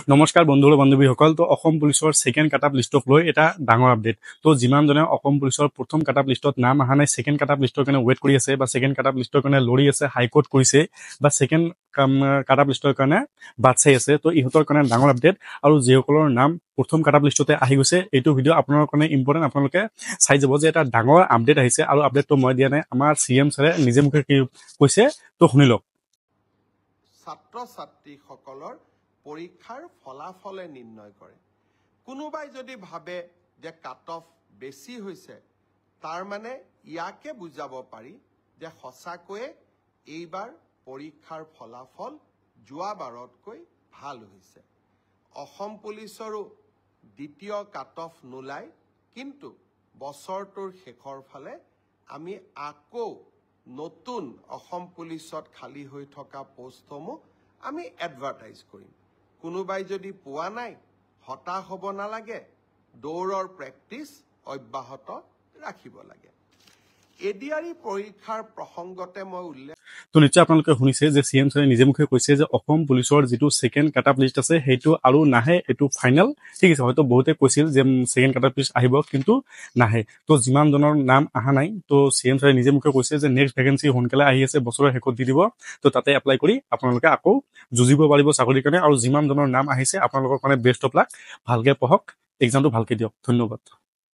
নমস্কাৰ বন্ধু আৰু বান্ধৱীসকল। তো অসম পুলিচৰ ছেকেণ্ড কাট আপ লিষ্টক লৈ এটা ডাঙৰ আপডেট। তো যিমানজনে অসম পুলিচৰ প্ৰথম কাট আপ লিষ্টত নাম অহা নাই, ছেকেণ্ড কাট আপ লিষ্টৰ কাৰণে ৱেইট কৰি আছে বা ছেকেণ্ড কাট আপ লিষ্টৰ কাৰণে লৰি আছে, হাইকোৰ্ট কৰিছে বা ছেকেণ্ড কাট আপ লিষ্টৰ কাৰণে বাট চাই আছে, তো ইহঁতৰ কাৰণে ডাঙৰ আপডেট। আৰু যিসকলৰ নাম প্ৰথম কাট আপ লিষ্টতে আহি গৈছে, এইটো ভিডিঅ' আপোনালোকৰ কাৰণে ইম্পৰ্টেণ্ট। আপোনালোকে চাই যাব যে এটা ডাঙৰ আপডেট আহিছে, আৰু আপডেটটো মই দিয়া নাই, আমাৰ CM ছাৰে নিজে মুখে কি কৈছে, তো শুনি লওক। ছাত্ৰ ছাত্ৰীসকলৰ পৰীক্ষাৰ ফলাফলে নিৰ্ণয় কৰে। কোনোবাই যদি ভাবে যে কাট অফ বেছি হৈছে, তাৰ মানে ইয়াকে বুজাব পাৰি যে সঁচাকৈয়ে এইবাৰ পৰীক্ষাৰ ফলাফল যোৱাবাৰতকৈ ভাল হৈছে। অসম পুলিচৰো দ্বিতীয় কাট অফ নোলায়, কিন্তু বছৰটোৰ শেষৰ ফালে আমি আকৌ নতুন অসম পুলিচত খালী হৈ থকা পোষ্টসমূহ আমি এডভাৰটাইজ কৰিম। কোনোবাই যদি পোৱা নাই, হতাশ হ'ব নালাগে, দৌৰৰ প্ৰেক্টিচ অব্যাহত ৰাখিব লাগে। এডিআৰই পৰীক্ষাৰ প্ৰসংগতে মই উল্লেখ তো নিশ্চয় আপোনালোকে শুনিছে যে CM ছাৰে নিজে মুখে কৈছে যে অসম পুলিচৰ যিটো ছেকেণ্ড কাট আপ লিষ্ট আছে সেইটো আৰু নাহে, এইটো ফাইনেল। ঠিক আছে, হয়তো বহুতে কৈছিল যে ছেকেণ্ড কাট আপ লিষ্ট আহিব, কিন্তু নাহে। তো যিমানজনৰ নাম অহা নাই, তো CM ছাৰে নিজে মুখে কৈছে যে নেক্সট ভেকেঞ্চি সোনকালে আহি আছে, বছৰৰ শেষত দি দিব। তো তাতে এপ্লাই কৰি আপোনালোকে আকৌ যুঁজিব পাৰিব চাকৰিৰ কাৰণে। আৰু যিমানজনৰ নাম আহিছে আপোনালোকৰ কাৰণে বেষ্ট অফ লাক, ভালকৈ পঢ়ক, এক্সামটো ভালকৈ দিয়ক। ধন্যবাদ।